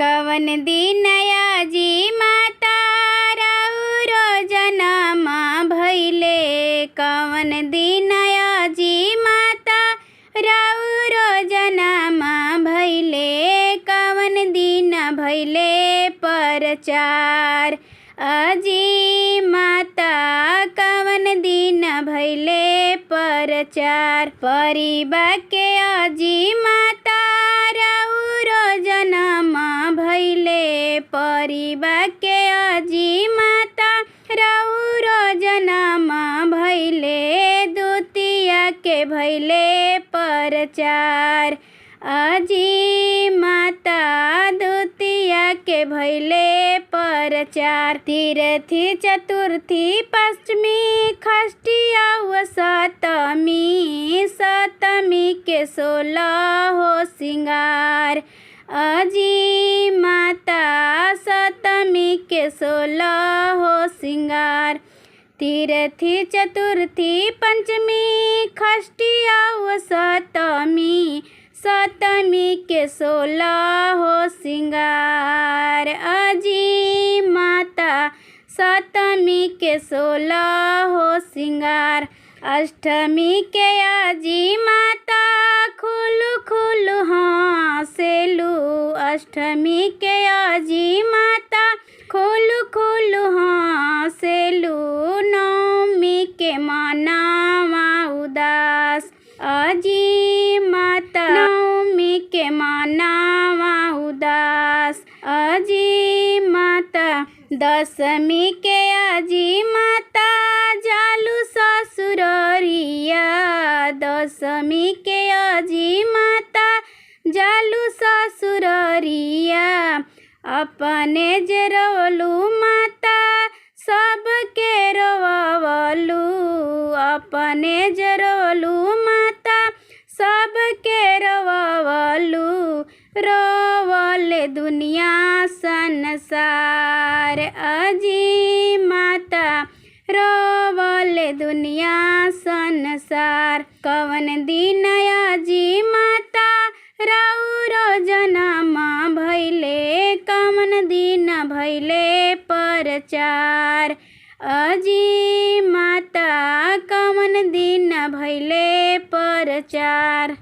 कवन दिन आजी माता राउरो जनम भइले। कवन दिन आजी माता राउरो जनम भइले। कवन दिन भइले प्रचार अजी माता। कवन दिन भइले प्रचार परिबा के अजी माता राउरो जनम भइले। परिबा के अजी माता राउरो जनम भइले। दुतिया के भइले प्रचार अजी माता। दुतिया के भइले प्रचार तीर्थी चतुर्थी पंचमी षष्ठिया व सतमी। सतमी के 16 हो सिंगार अजी माता। सतमी के 16 हो सिंगार तीर्थी चतुर्थी पंचमी षष्ठिया व सतमी। सतमी के 16 हो सिंगार अजी माता। सतमी के 16 हो सिंगार अष्टमी के अजी माता खुलू खुलू हाँसेलू। अष्टमी के अजी माता खुलू खुलू हाँसेलू। नवमी के मनावा उदास अजी माता। नवमी के मनावा उदास अजी माता। दशमी के अजी माता जालू ससुररिया। दशमी के अजी माता जालू ससुररिया। अपने जे रोलू माता सबके रोवलू। अपने जे रोलू माता सबके रोवलू। रोवले दुनिया संसार अजी माता। रोवले दुनिया संसार कवन दिन अजी माता राउरो जनम भइले। कवन दिन भइले प्रचार अजी माता। कवन दिन भइले प्रचार।